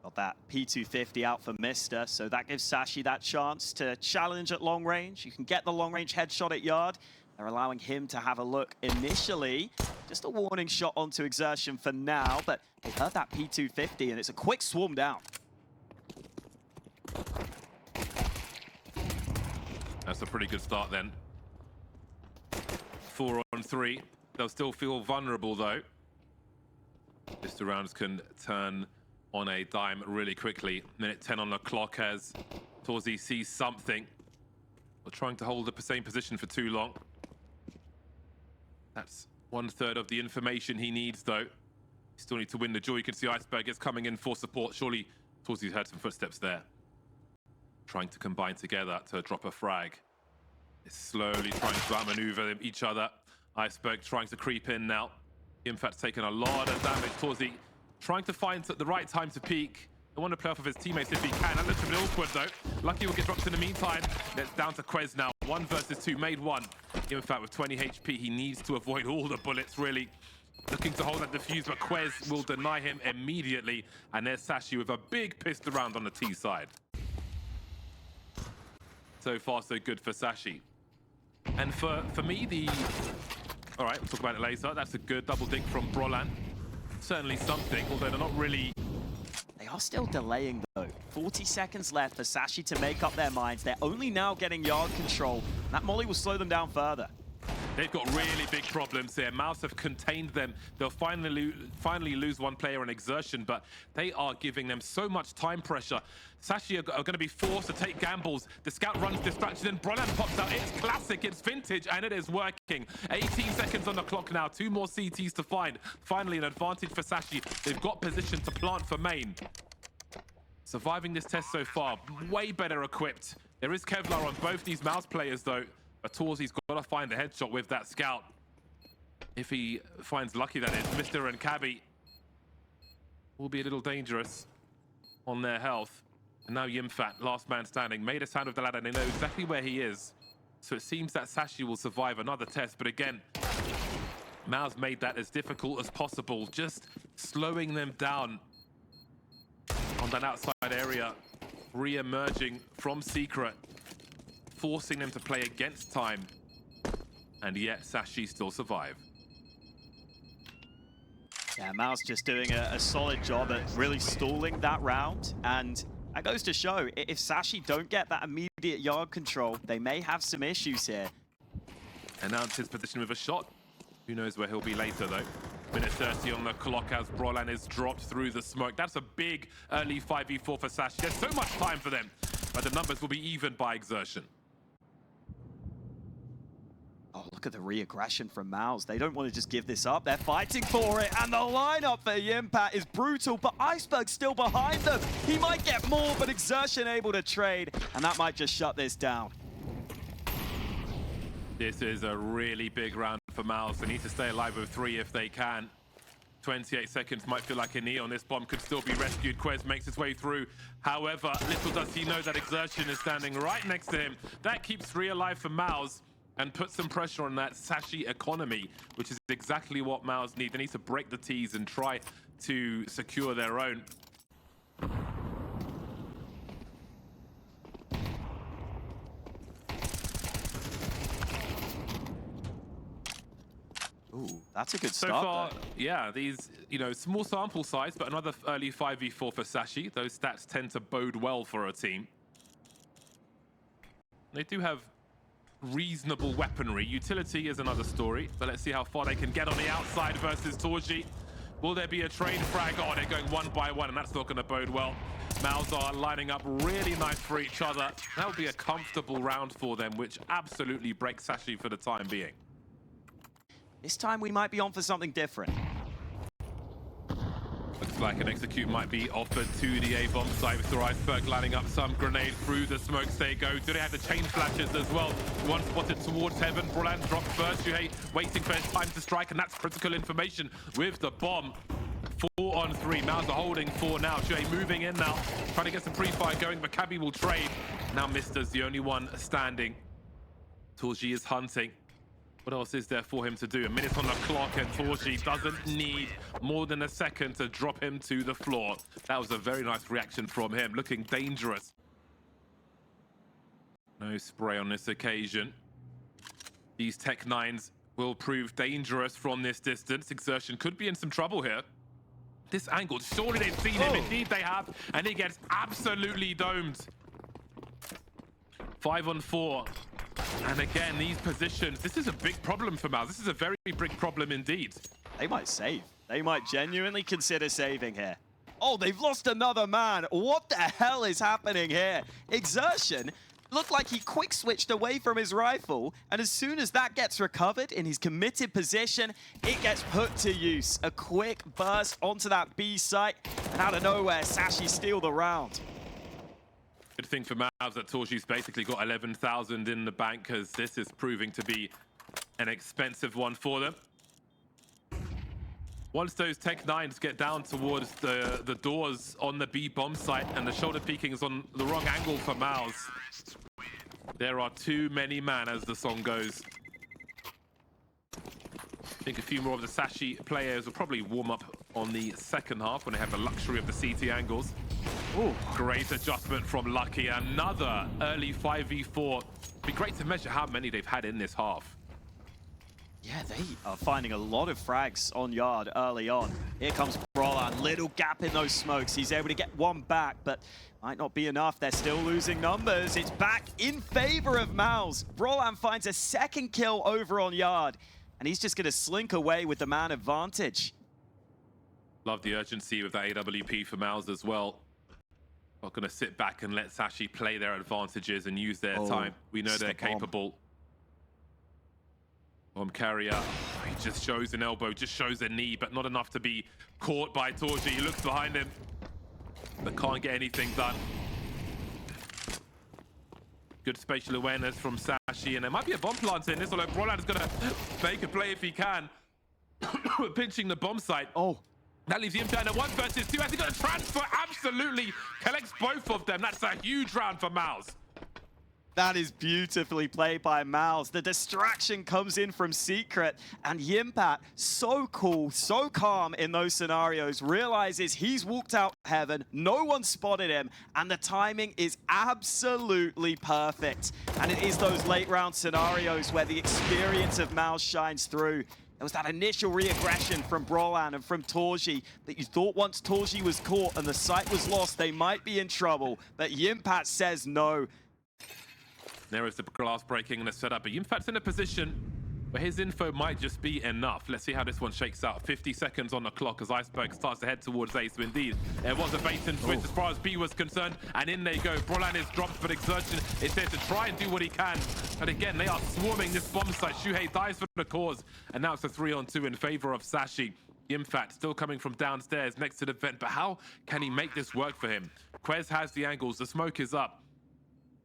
Got that P250 out for Mister, so that gives Sashi that chance to challenge at long range. You can get the long range headshot at Yard. They're allowing him to have a look initially. Just a warning shot onto Exertion for now, but they heard that P250 and it's a quick swarm down. That's a pretty good start then. 4 on 3. They'll still feel vulnerable though. Just rounds can turn on a dime really quickly. Minute 10 on the clock as Torzi sees something. We're trying to hold the same position for too long. That's 1/3 of the information he needs though. Still need to win the duel. You can see Iceberg is coming in for support. Surely Torzi's heard some footsteps there. Trying to combine together to drop a frag. It's slowly trying to outmaneuver each other. Iceberg trying to creep in now. In fact, taking a lot of damage. Torzi trying to find the right time to peek. I want to play off of his teammates if he can. That looks a bit awkward though. Lucky will get dropped in the meantime. It's down to Quez now. 1 versus 2, made 1. In fact, with 20 HP, he needs to avoid all the bullets really. Looking to hold that defuse, but Quez will deny him immediately. And there's Sashi with a big pistol round on the T side. So far, so good for Sashi. And for me, all right, we'll talk about it later. That's a good double dink from Brolan. Certainly something, although they're not really... They are still delaying though. 40 seconds left for Sashi to make up their minds. They're only now getting yard control. That molly will slow them down further. They've got really big problems here. MOUZ have contained them. They'll finally lose one player on Exertion, but they are giving them so much time pressure. Sashi are going to be forced to take gambles. The scout runs distraction and Brolan pops out. It's classic, it's vintage, and it is working. 18 seconds on the clock now. 2 more CTs to find. Finally, an advantage for Sashi. They've got position to plant for main. Surviving this test so far, way better equipped. There is Kevlar on both these MOUZ players though. But Torzi's got to find a headshot with that scout. If he finds lucky, that is. Mister and Cabby will be a little dangerous on their health. And now Yimfat, last man standing, made a sound with the ladder and they know exactly where he is. So it seems that Sashi will survive another test. But again, MOUZ made that as difficult as possible, just slowing them down on that outside area, re-emerging from secret, forcing them to play against time, and yet Sashi still survive. Yeah, MOUZ just doing a solid job at really stalling that round, and that goes to show, if Sashi don't get that immediate yard control, they may have some issues here. Announced his position with a shot. Who knows where he'll be later though. Minute 30 on the clock as Brolan is dropped through the smoke. That's a big early 5v4 for Sashi. There's so much time for them, but the numbers will be even by Exertion. Oh, look at the re-aggression from MOUZ. They don't want to just give this up. They're fighting for it. And the lineup for Yimpat is brutal, but Iceberg's still behind them. He might get more, but Exertion able to trade. And that might just shut this down. This is a really big round for MOUZ. They need to stay alive with 3 if they can. 28 seconds might feel like a neon. This bomb could still be rescued. Quez makes his way through. However, little does he know that Exertion is standing right next to him. That keeps 3 alive for MOUZ and puts some pressure on that Sashi economy, which is exactly what MOUZ need. They need to break the T's and try to secure their own. Ooh, that's a good So start. far, yeah, these, small sample size, but another early 5v4 for Sashi. Those stats tend to bode well for a team. They do have reasonable weaponry. Utility is another story, but let's see how far they can get on the outside versus Torji. Will there be a trade frag? Oh, they're going 1 by 1, and that's not going to bode well. MOUZ are lining up really nice for each other. That would be a comfortable round for them, which absolutely breaks Sashi for the time being. This time we might be on for something different. Looks like an execute might be offered to the A-bomb site with Iceberg lining up some grenade through the smokes they go. Do they have the chain flashes as well? One spotted towards heaven. Brolan dropped first. Shuhei waiting for his time to strike, and that's critical information with the bomb. 4 on 3. MOUZ are holding 4 now. Shuhei moving in now, trying to get some pre-fire going, but Cabby will trade. Now Mister's the only one standing. Torji is hunting. What else is there for him to do? A minute on the clock, and Torshi doesn't need more than a second to drop him to the floor. That was a very nice reaction from him, looking dangerous. No spray on this occasion. These Tech 9s will prove dangerous from this distance. Exertion could be in some trouble here. This angle, surely they've seen him. Indeed they have, and he gets absolutely domed. 5 on 4. And again, these positions, this is a big problem for MOUZ. This is a very big problem indeed. They might save. They might genuinely consider saving here. Oh, they've lost another man. What the hell is happening here? Exertion looked like he quick switched away from his rifle, and as soon as that gets recovered in his committed position, it gets put to use. A quick burst onto that B site, and out of nowhere, Sashi steal the round. Good thing for MOUZ that Torshi's basically got 11,000 in the bank, because this is proving to be an expensive one for them. Once those Tech 9s get down towards the doors on the B bomb site, and the shoulder peeking is on the wrong angle for MOUZ, there are too many man, as the song goes. I think a few more of the Sashi players will probably warm up on the second half when they have the luxury of the CT angles. Ooh, great adjustment from Lucky. Another early 5v4. Be great to measure how many they've had in this half. Yeah, they are finding a lot of frags on yard early on. Here comes Brolan, little gap in those smokes. He's able to get one back, but might not be enough. They're still losing numbers. It's back in favor of MOUZ. Brolan finds a second kill over on yard, and he's just going to slink away with the man advantage. Love the urgency with that AWP for MOUZ as well. Not going to sit back and let Sashi play their advantages and use their time. We know they're capable. Bomb carrier, he just shows an elbow, just shows a knee, but not enough to be caught by Torshi. He looks behind him, but can't get anything done. Good spatial awareness from Sashi, and there might be a bomb plant in this, although Brolan's going to make a play if he can. Pinching the bomb site. Oh. That leaves him down at 1 versus 2. Has he got a transfer? Absolutely. Collects both of them. That's a huge round for MOUZ. That is beautifully played by MOUZ. The distraction comes in from Secret, and Yimpat, so cool, so calm in those scenarios, realizes he's walked out heaven, no one spotted him, and the timing is absolutely perfect. And it is those late round scenarios where the experience of MOUZ shines through. There was that initial re-aggression from Brolan and from Torshi that you thought once Torshi was caught and the site was lost, they might be in trouble. But Yimpat says no. There is the glass breaking and the setup, but Yimfat's in a position where his info might just be enough. Let's see how this one shakes out. 50 seconds on the clock as Iceberg starts to head towards Ace. So indeed, there was a bait and switch as far as B was concerned, and in they go. Brolan is dropped, but Exertion is there to try and do what he can. But again, they are swarming this bomb site. Shuhei dies for the cause, and now it's a 3-on-2 in favor of Sashi. Yimfat still coming from downstairs next to the vent, but how can he make this work for him? Quez has the angles, the smoke is up.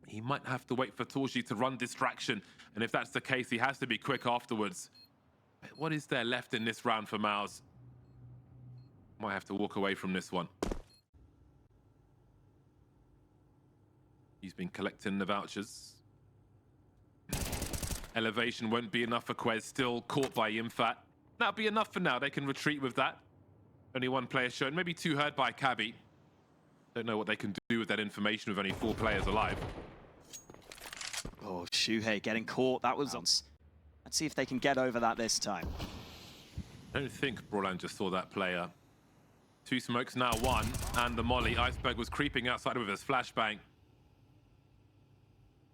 He might have to wait for Torshi to run distraction, and if that's the case, he has to be quick afterwards. But what is there left in this round for MOUZ? Might have to walk away from this one. He's been collecting the vouchers. Elevation won't be enough for Quez, still caught by Yimfat. That'll be enough for now. They can retreat with that. Only one player shown, maybe two heard by Cabby. Don't know what they can do with that information with only 4 players alive. Oh, Shuhei getting caught. That was on. Let's see if they can get over that this time. I don't think Brolan just saw that player. 2 smokes, now 1, and the molly. Iceberg was creeping outside with his flashbang.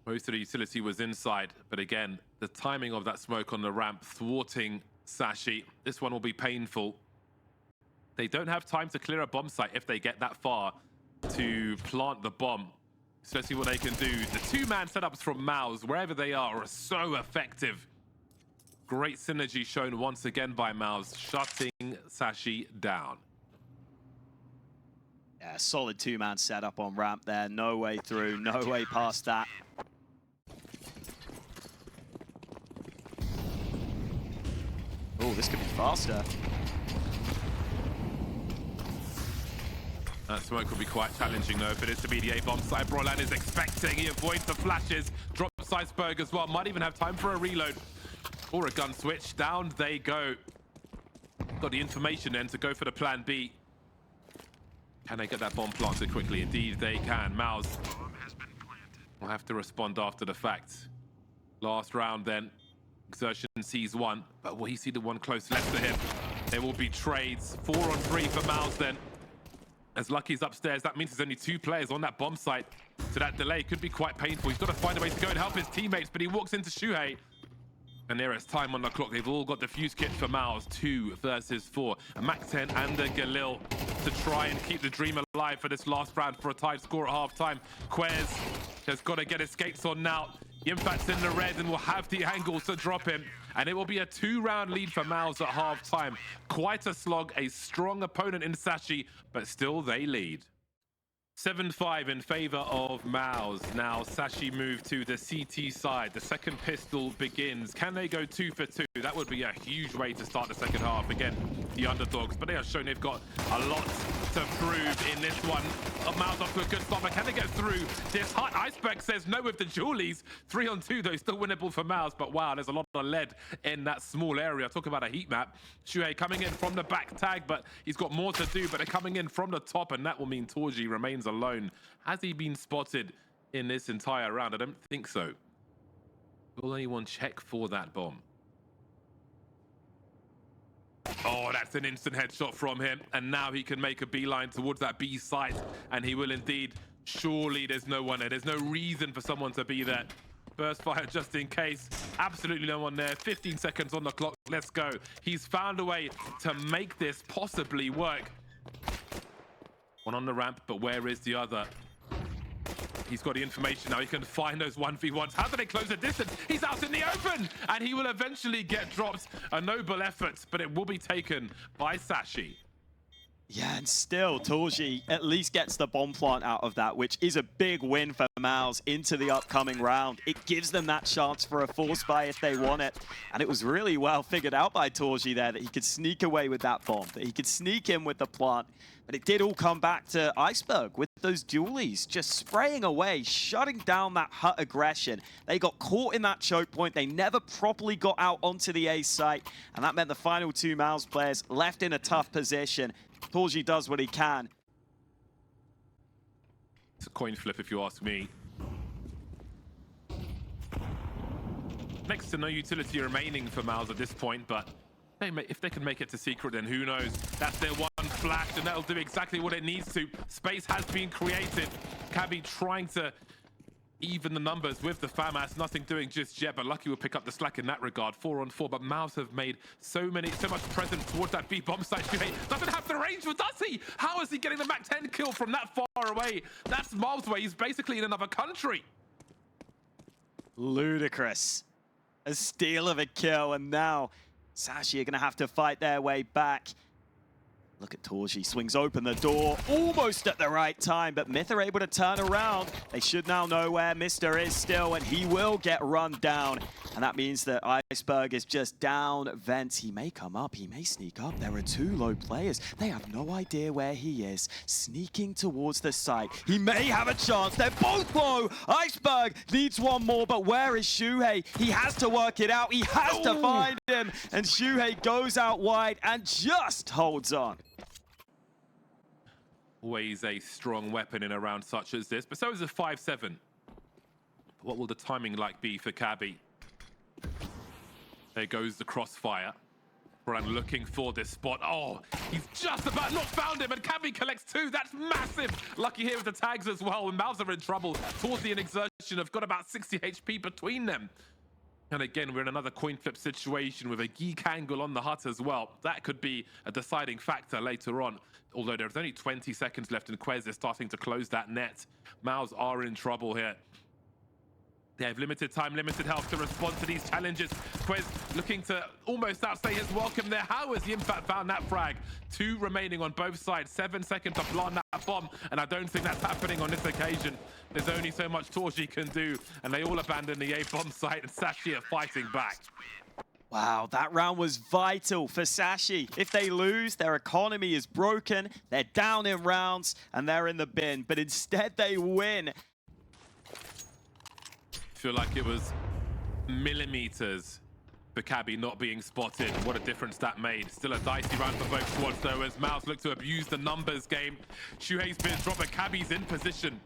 Most of the utility was inside, but again, the timing of that smoke on the ramp thwarting Sashi. This one will be painful. They don't have time to clear a bomb site if they get that far to plant the bomb. So let's see what they can do. The 2-man setups from MOUZ, wherever they are so effective. Great synergy shown once again by MOUZ, shutting Sashi down. Yeah, solid 2-man setup on ramp there. No way through, no way past that. Oh, this could be faster. That smoke will be quite challenging though, if it is to be the A-bomb side. Brolan is expecting, he avoids the flashes, drops Iceberg as well, might even have time for a reload. or a gun switch. Down they go. Got the information then to go for the plan B. Can they get that bomb planted quickly? Indeed they can. MOUZ will have to respond after the fact. Last round then. Exertion sees one, but will he see the one close left to him? There will be trades. 4 on 3 for MOUZ then. As Lucky's upstairs, that means there's only 2 players on that bomb site. So that delay could be quite painful. He's got to find a way to go and help his teammates, but he walks into Shuhei. And there is time on the clock. They've all got defuse kits for MOUZ. 2 versus 4. A Mac-10 and a Galil to try and keep the dream alive for this last round for a tied score at half-time. Quez has got to get escapes on now. Impact's in the red and will have the angles to drop him. And it will be a 2-round lead for MOUZ at half-time. Quite a slog, a strong opponent in Sashi, but still they lead. 7-5 in favor of MOUZ. Now Sashi move to the CT side. The second pistol begins. Can they go 2 for 2? That would be a huge way to start the second half. Again, the underdogs, but they have shown they've got a lot to prove in this one. MOUZ off to a good start, but can they get through this hut? Iceberg says no with the Julies. 3 on 2 though, still winnable for MOUZ, but wow, there's a lot of lead in that small area. Talk about a heat map. Shuhei coming in from the back tag, but he's got more to do, but they're coming in from the top, and that will mean Torji remains alone. Has he been spotted in this entire round? I don't think so. Will anyone check for that bomb? Oh, that's an instant headshot from him. And now he can make a beeline towards that B site. And he will indeed. Surely there's no one there. There's no reason for someone to be there. Burst fire just in case. Absolutely no one there. 15 seconds on the clock. Let's go. He's found a way to make this possibly work. One on the ramp, but where is the other? He's got the information now. He can find those 1v1s. How do they close the distance? He's out in the open, and he will eventually get dropped. A noble effort, but it will be taken by Sashi. Yeah, and still, Torji at least gets the bomb plant out of that, which is a big win for MOUZ into the upcoming round. It gives them that chance for a force buy if they want it. And it was really well figured out by Torji there that he could sneak away with that bomb, that he could sneak in with the plant. But it did all come back to Iceberg with those dualies just spraying away, shutting down that hut aggression. They got caught in that choke point. They never properly got out onto the A site. And that meant the final 2 MOUZ players left in a tough position. Torji does what he can. It's a coin flip if you ask me. Next to no utility remaining for MOUZ at this point, but if they can make it to secret, then who knows? That's their one flash, and that'll do exactly what it needs to. Space has been created. Cabby trying to even the numbers with the FAMAS, nothing doing just yet, but Lucky will pick up the slack in that regard. 4 on 4, but MOUZ have made so much presence towards that B bomb site. Shuhei doesn't have the range, but does he? How is he getting the Mac-10 kill from that far away? That's MOUZ way. He's basically in another country. Ludicrous. A steal of a kill, and now Sashi are going to have to fight their way back. Look at Torji, swings open the door almost at the right time, but Myth are able to turn around. They should now know where Mr. is still, and he will get run down. And that means that Iceberg is just down vents. He may come up, he may sneak up. There are 2 low players. They have no idea where he is. Sneaking towards the site. He may have a chance. They're both low. Iceberg needs one more, but where is Shuhei? He has to work it out. He has to find him. And Shuhei goes out wide and just holds on. Always a strong weapon in a round such as this, but so is a 5-7. What will the timing like be for Cabby? There goes the crossfire. Brian looking for this spot. Oh, he's just about not found him, and Cabby collects 2. That's massive. Lucky here with the tags as well, and MOUZ are in trouble. Towards the exertion have got about 60 HP between them. And again, we're in another coin flip situation with a geek angle on the hut as well. That could be a deciding factor later on. Although there's only 20 seconds left and Quez is starting to close that net. MOUZ are in trouble here. They have limited time, limited health to respond to these challenges. Quez looking to almost outstay his welcome there. How has the Impact found that frag? 2 remaining on both sides. 7 seconds to plant that bomb, and I don't think that's happening on this occasion. There's only so much Torji can do, and they all abandon the A bomb site, and Sashi are fighting back. Wow, that round was vital for Sashi. If they lose, their economy is broken, they're down in rounds, and they're in the bin. But instead, they win. I feel like it was millimeters for Cabby not being spotted. What a difference that made. Still a dicey round for both squads though, as MOUZ look to abuse the numbers game. Shuhei's been dropped, but Cabby's in position.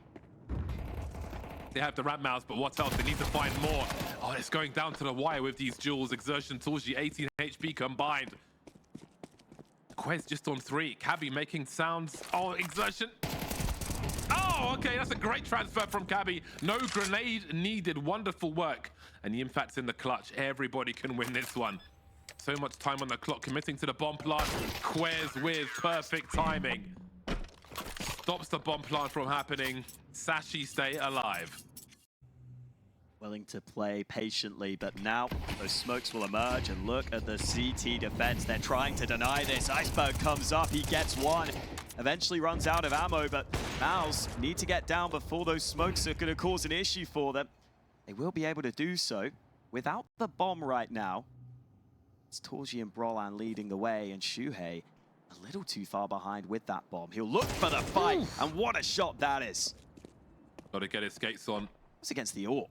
They have the ramp MOUZ, but what else? They need to find more. Oh, it's going down to the wire with these duels. Exertion, Torji, 18 HP combined. Quez just on 3. Cabby making sounds. Oh, Exertion. Oh, okay, that's a great transfer from Cabby. No grenade needed. Wonderful work. And the impact's in the clutch. Everybody can win this one. So much time on the clock, committing to the bomb plant. Quez with perfect timing. Stops the bomb plant from happening. Sashi stay alive. Willing to play patiently, but now those smokes will emerge, and look at the CT defense. They're trying to deny this. Iceberg comes up, he gets one. Eventually runs out of ammo, but MOUZ need to get down before those smokes are going to cause an issue for them. They will be able to do so without the bomb right now. It's Torji and Brolan leading the way, and Shuhei a little too far behind with that bomb. He'll look for the fight, and what a shot that is. Got to get his skates on. It's against the AWP.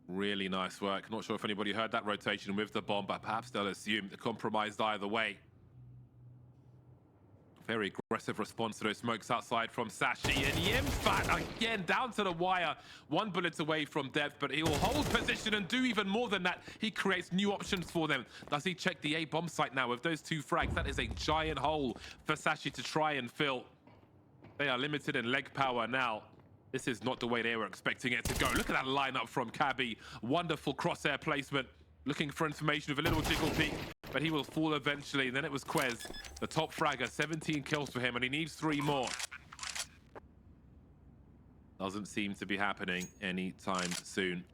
Really nice work. Not sure if anybody heard that rotation with the bomb, but perhaps they'll assume the compromised either way. Very aggressive response to those smokes outside from Sashi. And Yimfat again down to the wire. 1 bullet away from death, but he will hold position and do even more than that. He creates new options for them. Does he check the A bomb site now with those 2 frags? That is a giant hole for Sashi to try and fill. They are limited in leg power now. This is not the way they were expecting it to go. Look at that lineup from Cabby. Wonderful crosshair placement. Looking for information with a little jiggle peek, but he will fall eventually. And then it was Quez, the top fragger, 17 kills for him, and he needs 3 more. Doesn't seem to be happening anytime soon.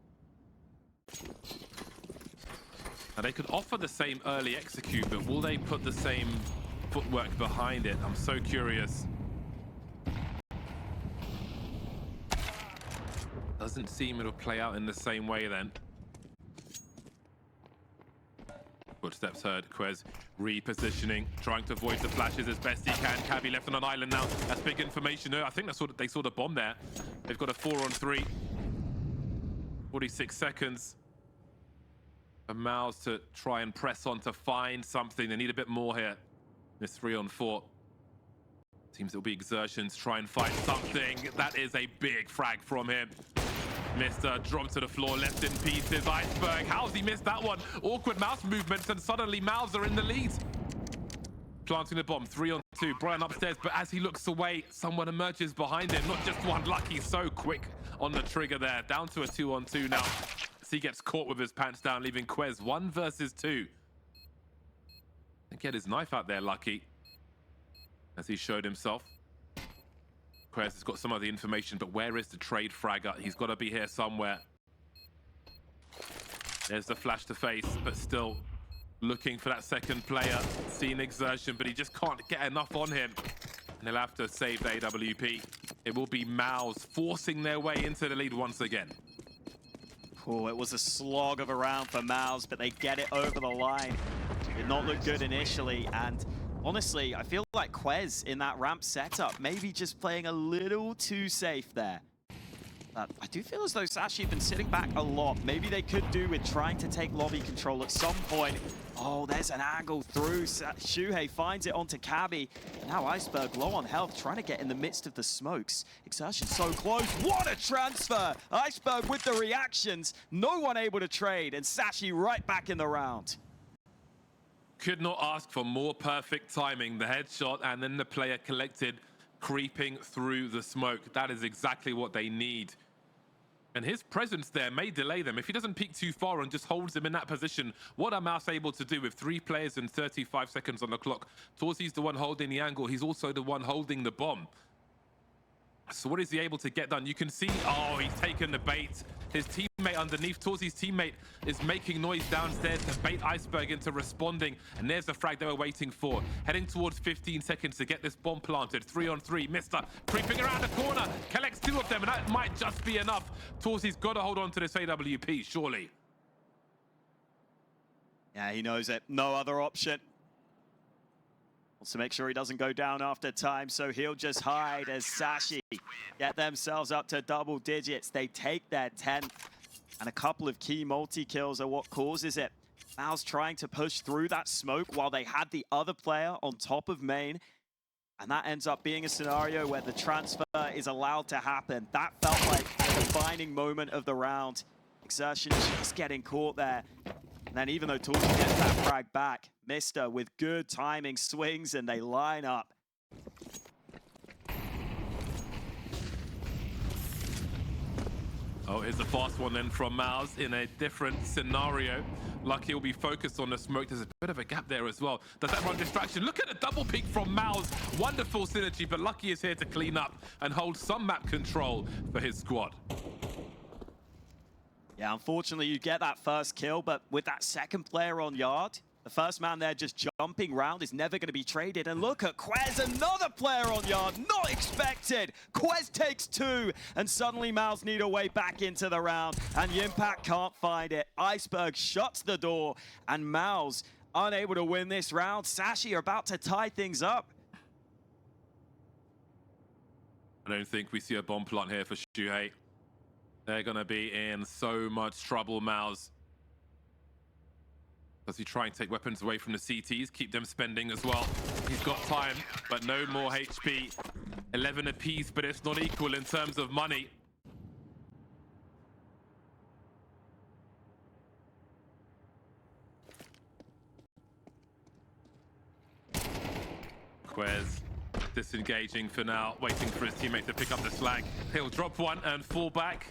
And they could offer the same early execute, but will they put the same footwork behind it? I'm so curious. Doesn't seem it'll play out in the same way then. Footsteps heard. Quez repositioning, trying to avoid the flashes as best he can. Cabby left on an island now. That's big information. I think that's what they saw the bomb there. They've got a 4-on-3. 46 seconds. A MOUZ to try and press on to find something. They need a bit more here. This 3-on-4. Seems it'll be Exertions. Try and find something. That is a big frag from him. Mr. dropped to the floor, left in pieces. Iceberg, how's he missed that one? Awkward mouse movements, and suddenly MOUZ are in the lead. Planting the bomb, 3-on-2. Brian upstairs, but as he looks away, someone emerges behind him. Not just one, lucky, so quick on the trigger there. Down to a 2-on-2 now. As he gets caught with his pants down, leaving Quez 1 versus 2. And get his knife out there, lucky. As he showed himself. Quez has got some of the information, but where is the trade fragger? He's got to be here somewhere. There's the flash to face, but still looking for that second player. Seeing Exertion, but he just can't get enough on him. And they'll have to save the AWP. It will be MOUZ forcing their way into the lead once again. Oh, it was a slog of a round for MOUZ, but they get it over the line. Did not look good initially, and honestly, I feel like Quez in that ramp setup, maybe just playing a little too safe there. But I do feel as though Sashi have been sitting back a lot. Maybe they could do with trying to take lobby control at some point. Oh, there's an angle through. Shuhei finds it onto Cabby. Now Iceberg low on health, trying to get in the midst of the smokes. Exertion so close. What a transfer! Iceberg with the reactions. No one able to trade, and Sashi right back in the round. Could not ask for more perfect timing. The headshot and then the player collected, creeping through the smoke. That is exactly what they need. And his presence there may delay them. If he doesn't peek too far and just holds them in that position, what are MOUZ able to do with 3 players and 35 seconds on the clock? Torzi's the one holding the angle. He's also the one holding the bomb. So what is he able to get done? You can see, oh, he's taken the bait. His teammate underneath, Torzi's teammate, is making noise downstairs to bait Iceberg into responding. And there's the frag they were waiting for. Heading towards 15 seconds to get this bomb planted. 3-on-3, Mister creeping around the corner. Collects 2 of them, and that might just be enough. Torzi's got to hold on to this AWP, surely. Yeah, he knows it. No other option. Wants to make sure he doesn't go down after time, so he'll just hide as Sashi get themselves up to double digits. They take their 10th, and a couple of key multi-kills are what causes it. MOUZ trying to push through that smoke while they had the other player on top of main. And that ends up being a scenario where the transfer is allowed to happen. That felt like a defining moment of the round. Exertion just getting caught there. And then even though Torch gets that frag back, Mister with good timing swings and they line up. Oh, here's a fast one then from MOUZ in a different scenario. Lucky will be focused on the smoke. There's a bit of a gap there as well. Does that run distraction? Look at the double peek from MOUZ. Wonderful synergy, but Lucky is here to clean up and hold some map control for his squad. Yeah, unfortunately you get that first kill, but with that second player on yard, the first man there just jumping round is never going to be traded. And look at Quez, another player on yard, not expected. Quez takes 2, and suddenly MOUZ need a way back into the round, and Yimpact can't find it. Iceberg shuts the door, and MOUZ unable to win this round. Sashi are about to tie things up. I don't think we see a bomb plant here for Shuhei. They're going to be in so much trouble, MOUZ. Does he try and take weapons away from the CTs, keep them spending as well? He's got time, but no more HP. 11 apiece, but it's not equal in terms of money. Quez disengaging for now, waiting for his teammate to pick up the slag. He'll drop one and fall back.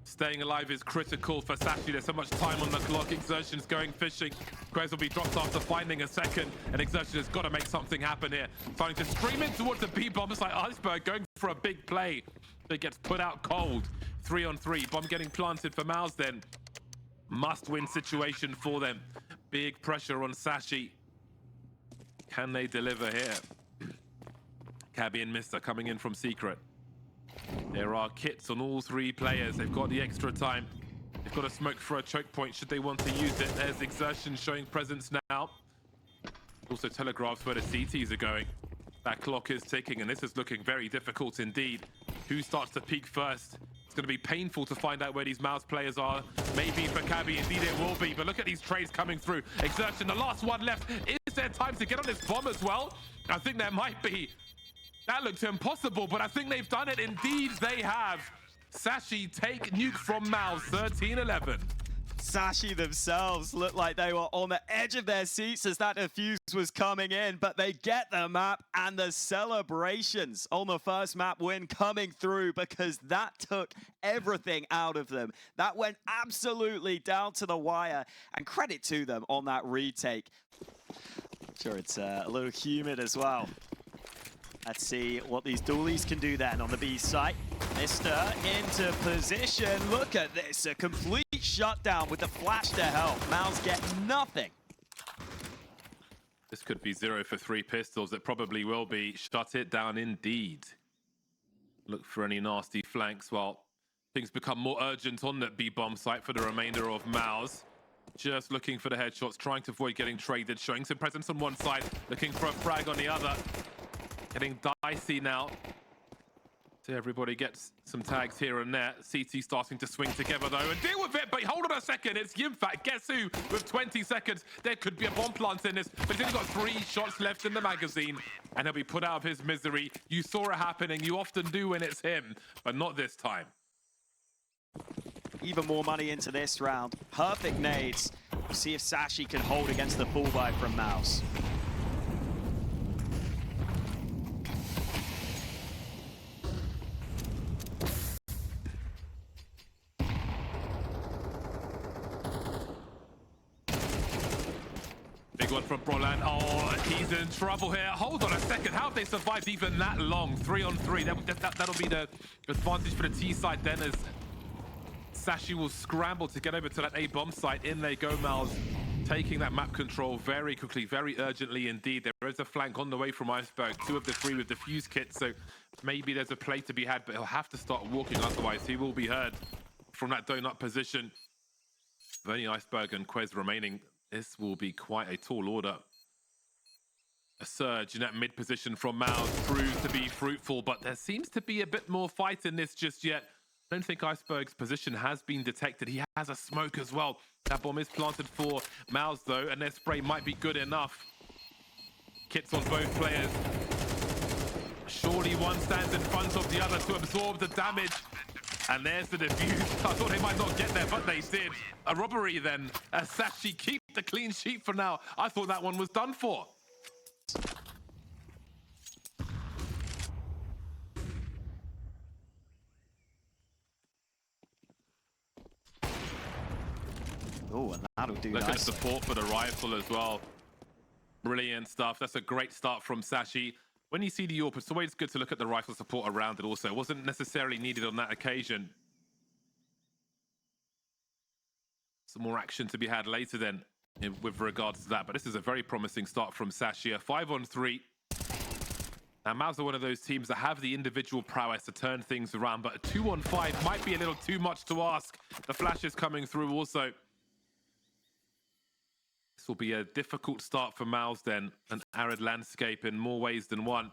Staying alive is critical for Sashi. There's so much time on the clock. Exertion's going fishing. Quez will be dropped after finding a second, and Exertion has got to make something happen here. Trying to stream in towards the B-bomb. It's like Iceberg going for a big play. It gets put out cold. 3-on-3. Bomb getting planted for MOUZ then. Must-win situation for them. Big pressure on Sashi. Can they deliver here? Cabby and Mister coming in from Secret. There are kits on all 3 players. They've got the extra time. They've got to smoke for a choke point should they want to use it. There's Exertion showing presence now. Also telegraphs where the CTs are going. That clock is ticking, and this is looking very difficult indeed. Who starts to peak first? It's going to be painful to find out where these MOUZ players are. Maybe for Cabby, indeed it will be. But look at these trades coming through. Exertion, the last one left. Is there time to get on this bomb as well? I think there might be. That looked impossible, but I think they've done it. Indeed, they have. Sashi take nuke from MOUZ, 13-11. Sashi themselves looked like they were on the edge of their seats as that defuse was coming in, but they get the map and the celebrations on the first map win coming through because that took everything out of them. That went absolutely down to the wire, and credit to them on that retake. Sure, it's a little humid as well. Let's see what these dualies can do then on the B site. Mister into position. Look at this, a complete shutdown with the flash to help. MOUZ get nothing. This could be 0 for 3 pistols. It probably will be. Shut it down indeed. Look for any nasty flanks while things become more urgent on that B-bomb site for the remainder of MOUZ. Just looking for the headshots, trying to avoid getting traded, showing some presence on one side, looking for a frag on the other. Getting dicey now. So everybody gets some tags here and there. CT starting to swing together though and deal with it, but hold on a second, it's Yimpact. Guess who? With 20 seconds, there could be a bomb plant in this, but he's only got 3 shots left in the magazine, and he'll be put out of his misery. You saw it happening, you often do when it's him, but not this time. Even more money into this round. Perfect nades. We'll see if Sashi can hold against the full buy from MOUZ. Big one from Brolan. Oh, he's in trouble here. Hold on a second. How have they survived even that long? 3-on-3. That'll be the advantage for the T side then, as Sashi will scramble to get over to that A-bomb site. In they go, MOUZ, taking that map control very quickly, very urgently indeed. There is a flank on the way from Iceberg. 2 of the 3 with the fuse kit, so maybe there's a play to be had, but he'll have to start walking, otherwise he will be heard from that donut position. With only Iceberg and Quez remaining, this will be quite a tall order. A surge in that mid position from MOUZ proves to be fruitful, but there seems to be a bit more fight in this just yet. I don't think Iceberg's position has been detected. He has a smoke as well. That bomb is planted for MOUZ though, and their spray might be good enough. Kits on both players. Surely one stands in front of the other to absorb the damage. And there's the defuse. I thought they might not get there, but they did. A robbery then, as Sashi keep the clean sheet for now. I thought that one was done for. Oh, and that'll do Look nicely. at the support for the rifle as well. Brilliant stuff. That's a great start from Sashi. When you see the AWP, it's always good to look at the rifle support around it also. It wasn't necessarily needed on that occasion. Some more action to be had later then with regards to that. But this is a very promising start from Sashi. 5-on-3. Now, MOUZ are one of those teams that have the individual prowess to turn things around. But a 2-on-5 might be a little too much to ask. The flash is coming through also. This will be a difficult start for MOUZ then. An arid landscape in more ways than one.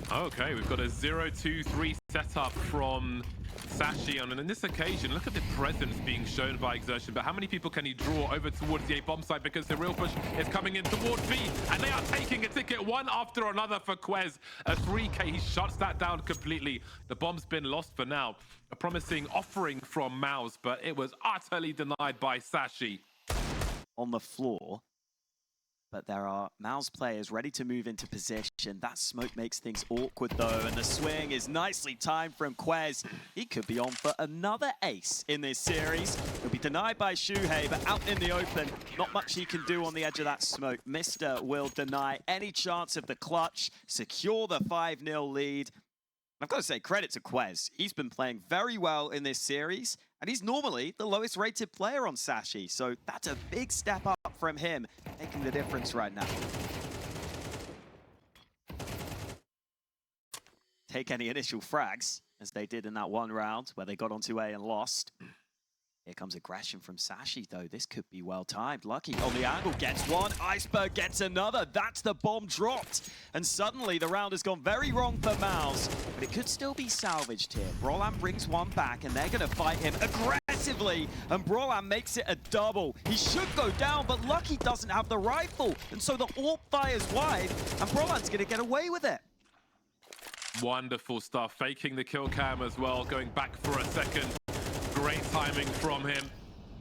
Okay, we've got a 0-2-3 setup from Sashi, and in this occasion, look at the presence being shown by Exertion, but how many people can he draw over towards the A bomb site, because the real push is coming in towards B, and they are taking a ticket one after another for Quez. A 3K, he shuts that down completely. The bomb's been lost for now. A promising offering from MOUZ, but it was utterly denied by Sashi. On the floor, but there are MOUZ players ready to move into position. That smoke makes things awkward though, and the swing is nicely timed from Quez. He could be on for another ace in this series. He'll be denied by Shuhei, but out in the open, not much he can do on the edge of that smoke. Mister will deny any chance of the clutch, secure the 5-0 lead. I've got to say, credit to Quez. He's been playing very well in this series, and he's normally the lowest rated player on Sashi, so that's a big step up from him, making the difference right now. Take any initial frags, as they did in that one round where they got onto A and lost. Here comes aggression from Sashi, though. This could be well timed. Lucky on the angle gets one. Iceberg gets another. That's the bomb dropped. And suddenly the round has gone very wrong for MOUZ. But it could still be salvaged here. Brolan brings one back, and they're going to fight him aggressively. And Brolan makes it a double. He should go down, but Lucky doesn't have the rifle. And so the AWP fires wide, and Brolan's going to get away with it. Wonderful stuff. Faking the kill cam as well. Going back for a second. Great timing from him.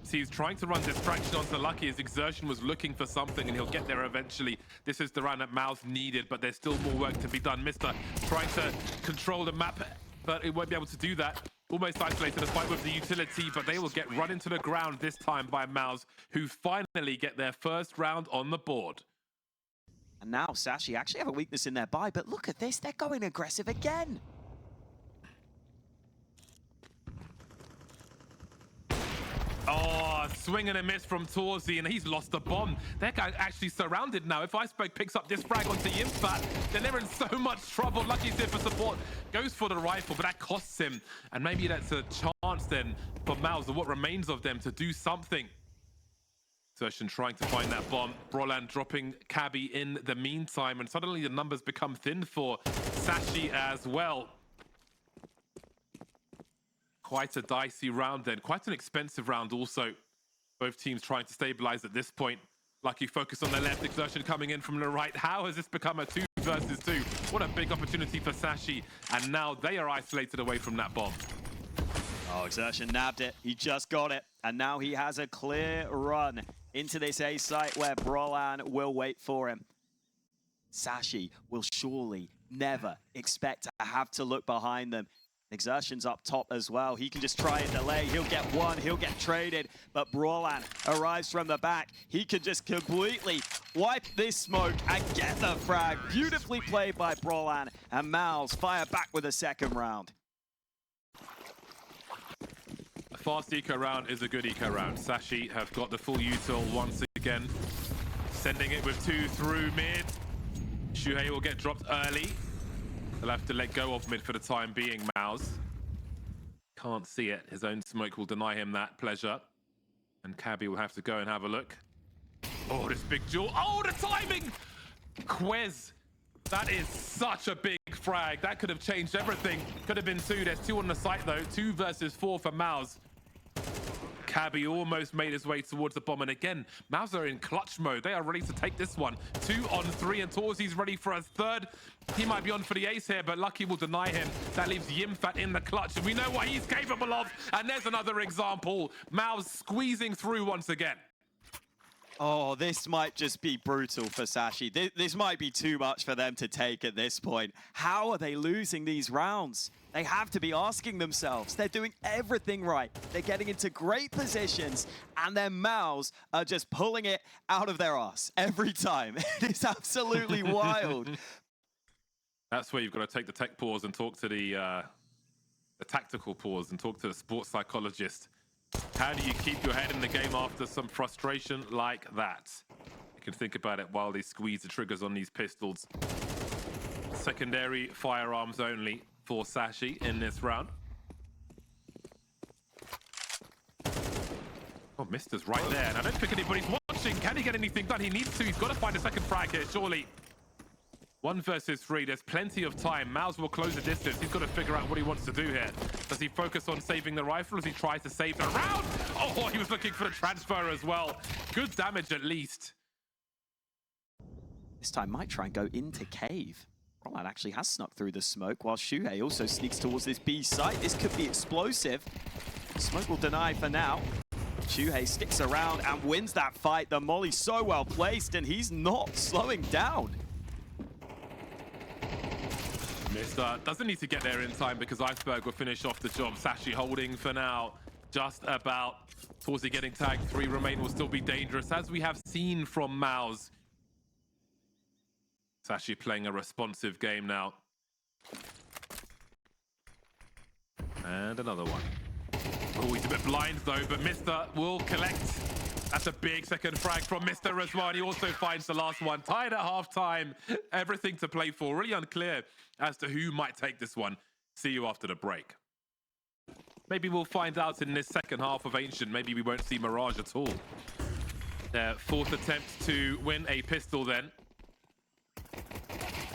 He's trying to run distraction onto Lucky. His Exertion was looking for something, and he'll get there eventually. This is the round that MOUZ needed, but there's still more work to be done. Mister trying to control the map, but it won't be able to do that. Almost isolated the fight with the utility, but they will get run into the ground this time by MOUZ, who finally get their first round on the board. And now Sashi actually have a weakness in their buy, but look at this. They're going aggressive again. Oh, swing and a miss from Torzi, and he's lost the bomb. They're actually surrounded now. If Iceberg picks up this frag onto Yimpat, then they're in so much trouble. Lucky's there for support, goes for the rifle, but that costs him. And maybe that's a chance then for MOUZ, or what remains of them, to do something. Exertion trying to find that bomb. Brolan dropping Cabby in the meantime, and suddenly the numbers become thin for Sashi as well. Quite a dicey round then. Quite an expensive round also. Both teams trying to stabilize at this point. Lucky focus on the left, Exertion coming in from the right. How has this become a 2 versus 2? What a big opportunity for Sashi. And now they are isolated away from that bomb. Oh, Exertion nabbed it. He just got it. And now he has a clear run into this A site where Brolan will wait for him. Sashi will surely never expect to have to look behind them. Exertion's up top as well. He can just try and delay. He'll get one. He'll get traded. But Brolan arrives from the back. He can just completely wipe this smoke and get the frag. Beautifully played by Brolan. And MOUZ fire back with a second round. A fast eco round is a good eco round. Sashi have got the full util once again. Sending it with 2 through mid. Shuhei will get dropped early. They'll have to let go of mid for the time being, MOUZ. Can't see it. His own smoke will deny him that pleasure. And Cabby will have to go and have a look. Oh, this big duel. Oh, the timing! Quez, that is such a big frag. That could have changed everything. Could have been 2. There's 2 on the site though. 2 versus 4 for MOUZ. Cabby almost made his way towards the bomb, and again, MOUZ are in clutch mode. They are ready to take this one. 2 on 3, and Torzi's ready for a third. He might be on for the ace here, but Lucky will deny him. That leaves Yimfat in the clutch, and we know what he's capable of. And there's another example. MOUZ squeezing through once again. Oh, this might just be brutal for Sashi. This might be too much for them to take at this point. How are they losing these rounds? They have to be asking themselves. They're doing everything right. They're getting into great positions, and their MOUZ are just pulling it out of their ass every time. It's absolutely wild. That's where you've got to take the tech pause and talk to the tactical pause and talk to the sports psychologist. How do you keep your head in the game after some frustration like that? You can think about it while they squeeze the triggers on these pistols. Secondary firearms only for Sashi in this round. Oh, Mister's right there, and I don't think anybody's watching. Can he get anything done? He needs to. He's got to find a second frag here, surely. 1 versus 3, there's plenty of time. MOUZ will close the distance. He's got to figure out what he wants to do here. Does he focus on saving the rifle as he tries to save the round? Oh, he was looking for the transfer as well. Good damage at least. This time might try and go into cave. Roland actually has snuck through the smoke, while Shuhei also sneaks towards this B site. This could be explosive. Smoke will deny for now. Shuhei sticks around and wins that fight. The molly's so well placed, and he's not slowing down. Mister doesn't need to get there in time because Iceberg will finish off the job. Sashi holding for now, just about. Torzi getting tagged, 3 remain, will still be dangerous, as we have seen from MOUZ. Sashi playing a responsive game now. And another one. Oh, he's a bit blind though, but Mister will collect. That's a big second frag from Mister as well. And he also finds the last one. Tied at half-time. Everything to play for. Really unclear as to who might take this one. See you after the break. Maybe we'll find out in this second half of Ancient. Maybe we won't see Mirage at all. Their 4th attempt to win a pistol then.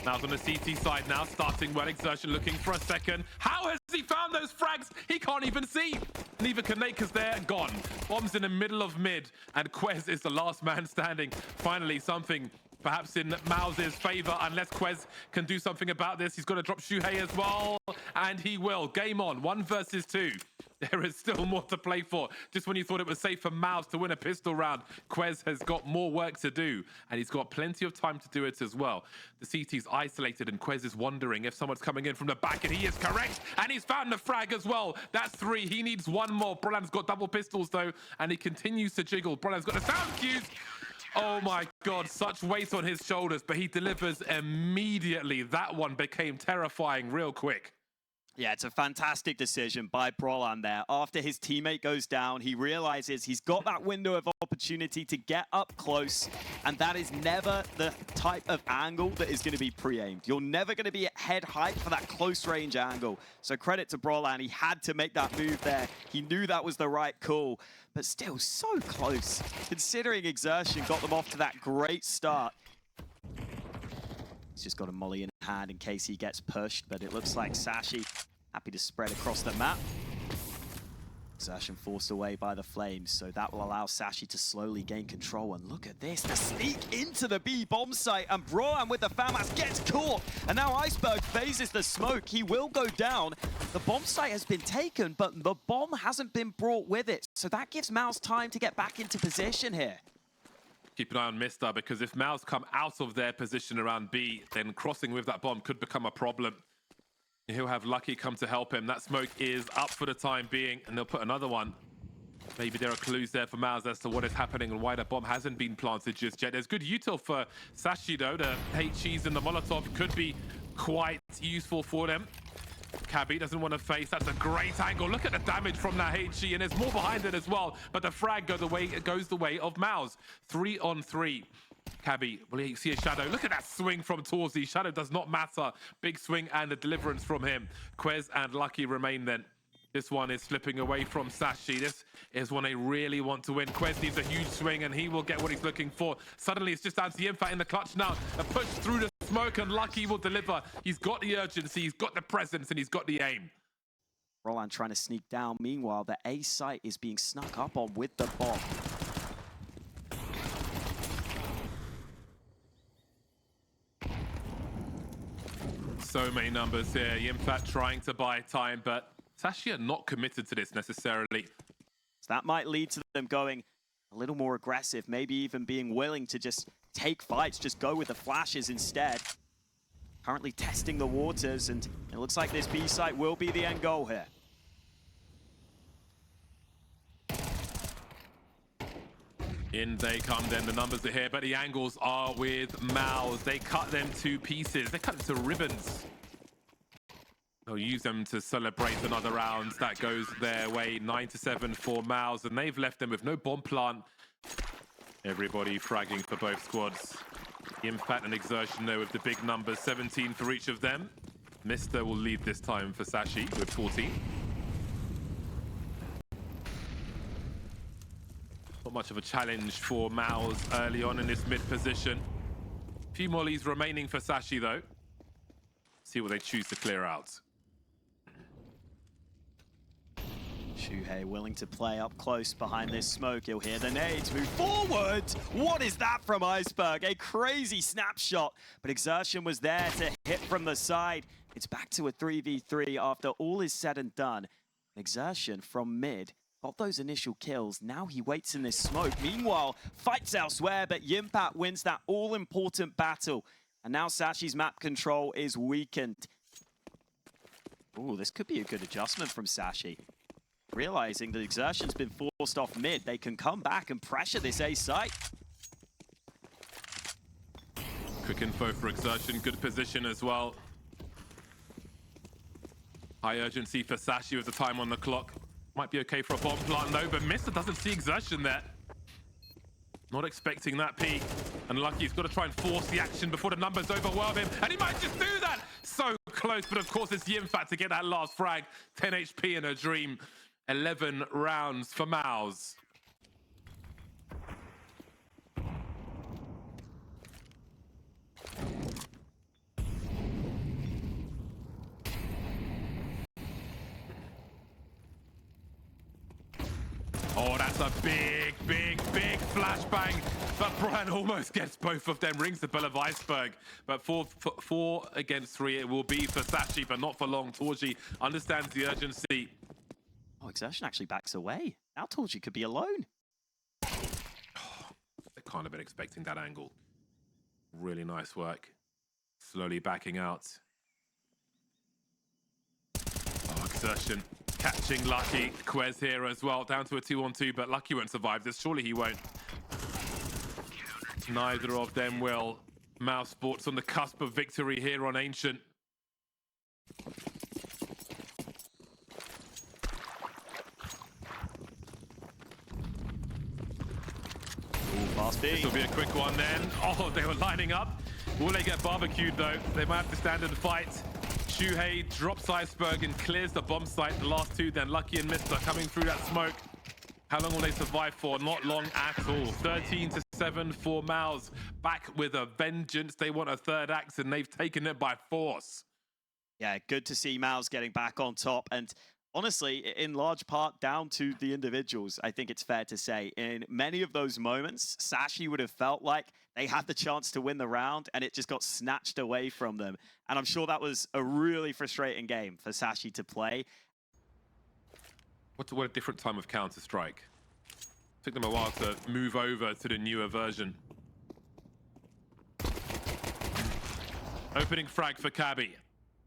MOUZ on the CT side now, starting well. Exertion looking for a second. How has he found those frags? He can't even see. Neither can Nakers there, gone. Bombs in the middle of mid, and Quez is the last man standing. Finally, something perhaps in MOUZ's favor, unless Quez can do something about this. He's got to drop Shuhei as well, and he will. Game on, 1 versus 2. There is still more to play for. Just when you thought it was safe for MOUZ to win a pistol round, Quez has got more work to do, and he's got plenty of time to do it as well. The CT's isolated, and Quez is wondering if someone's coming in from the back, and he is correct, and he's found the frag as well. That's 3. He needs 1 more. Brolan's got double pistols, though, and he continues to jiggle. Brolan's got the sound cues. Oh my God, such weight on his shoulders, but he delivers immediately. That one became terrifying real quick. Yeah, it's a fantastic decision by Brolan there. After his teammate goes down, he realizes he's got that window of opportunity to get up close, and that is never the type of angle that is going to be pre-aimed. You're never going to be at head height for that close range angle. So credit to Brolan, he had to make that move there. He knew that was the right call, but still so close. Considering Exertion got them off to that great start. He's just got a molly in hand in case he gets pushed, but it looks like Sashi happy to spread across the map. Exertion forced away by the flames, so that will allow Sashi to slowly gain control. And look at this, the sneak into the B bomb site, and Brolan with the FAMAS gets caught. And now Iceberg phases the smoke. He will go down. The bomb site has been taken, but the bomb hasn't been brought with it. So that gives MOUZ time to get back into position here. Keep an eye on Mister, because if MOUZ come out of their position around B, then crossing with that bomb could become a problem. He'll have Lucky come to help him. That smoke is up for the time being, and they'll put another one. Maybe there are clues there for MOUZ as to what is happening and why that bomb hasn't been planted just yet. There's good util for Sashi, though. The HEs and the Molotov could be quite useful for them. Cabby doesn't want to face. That's a great angle. Look at the damage from that HE, and there's more behind it as well. But the frag goes the way of MOUZ. 3 on 3. Cabby, will he see a shadow? Look at that swing from Torzi. Shadow does not matter. Big swing and the deliverance from him. Quez and Lucky remain then. This one is slipping away from Sashi. This is one they really want to win. Quez needs a huge swing and he will get what he's looking for. Suddenly it's just down to the Infat in the clutch now. A push through the smoke and Lucky will deliver. He's got the urgency, he's got the presence, and he's got the aim. Roland trying to sneak down. Meanwhile, the A site is being snuck up on with the bomb. So many numbers here. Infat trying to buy time, but Sashi are not committed to this necessarily. So that might lead to them going a little more aggressive, maybe even being willing to just take fights, just go with the flashes instead. Currently testing the waters, and it looks like this B site will be the end goal here. In they come then, the numbers are here, but the angles are with MOUZ. They cut them to pieces, they cut them to ribbons. They'll use them to celebrate another round. That goes their way, 9-7 for MOUZ, and they've left them with no bomb plant. Everybody fragging for both squads. Impact and Exertion though with the big numbers, 17 for each of them. Mister will lead this time for Sashi with 14. Not much of a challenge for MOUZ early on in this mid position. A few more leads remaining for Sashi though. See what they choose to clear out. Shuhei willing to play up close behind this smoke. He'll hear the nades move forward. What is that from Iceberg? A crazy snapshot, but Exertion was there to hit from the side. It's back to a 3v3 after all is said and done. Exertion from mid got those initial kills. Now he waits in this smoke. Meanwhile, fights elsewhere, but Yimpat wins that all-important battle. And now Sashi's map control is weakened. Ooh, this could be a good adjustment from Sashi. Realizing that Exertion's been forced off mid, they can come back and pressure this A site. Quick info for Exertion, good position as well. High urgency for Sashi with the time on the clock. Might be okay for a bomb plant, no, but Mister doesn't see Exertion there. Not expecting that peak. And Lucky's got to try and force the action before the numbers overwhelm him. And he might just do that! So close, but of course it's Yimfat to get that last frag. 10 HP in a dream. 11 rounds for MOUZ. Oh, that's a big flashbang. But Brian almost gets both of them, rings the bell of Iceberg. But four against 3, it will be for Sashi, but not for long. Torji understands the urgency. Oh, Exertion actually backs away. Now Torji could be alone. They can't have been expecting that angle. Really nice work. Slowly backing out. Oh, Exertion catching Lucky. Quez here as well, down to a 2-on-2, but Lucky won't survive this. Surely he won't. Neither of them will. MOUZ Sports on the cusp of victory here on Ancient. This will be a quick one then. Oh, they were lining up. Will they get barbecued though? They might have to stand and fight. Shuhei drops Iceberg and clears the bomb site. The last two then, Lucky and Mister coming through that smoke. How long will they survive for? Not long at all. 13-7 for MOUZ. Back with a vengeance. They want a third act and they've taken it by force. Yeah, good to see MOUZ getting back on top. And honestly, in large part down to the individuals, I think it's fair to say. In many of those moments, Sashi would have felt like they had the chance to win the round and it just got snatched away from them. And I'm sure that was a really frustrating game for Sashi to play. What a different time of Counter-Strike. Took them a while to move over to the newer version. Opening frag for Cabby.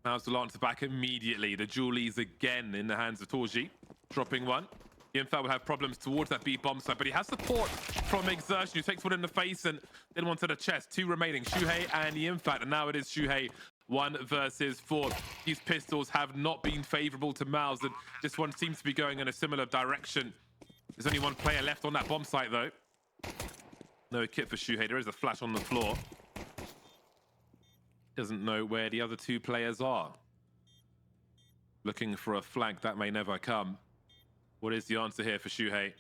MOUZ will answer back immediately. The Julies again in the hands of Torji. Dropping one. Yimfat will have problems towards that B bomb site, but he has support from Exertion, who takes one in the face and then one to the chest. 2 remaining, Shuhei and Yimfat, and now it is Shuhei 1 versus 4. These pistols have not been favorable to MOUZ, and this one seems to be going in a similar direction. There's only one player left on that bomb site though. No kit for Shuhei. There is a flash on the floor. Doesn't know where the other 2 players are. Looking for a flank that may never come. What is the answer here for Shuhei?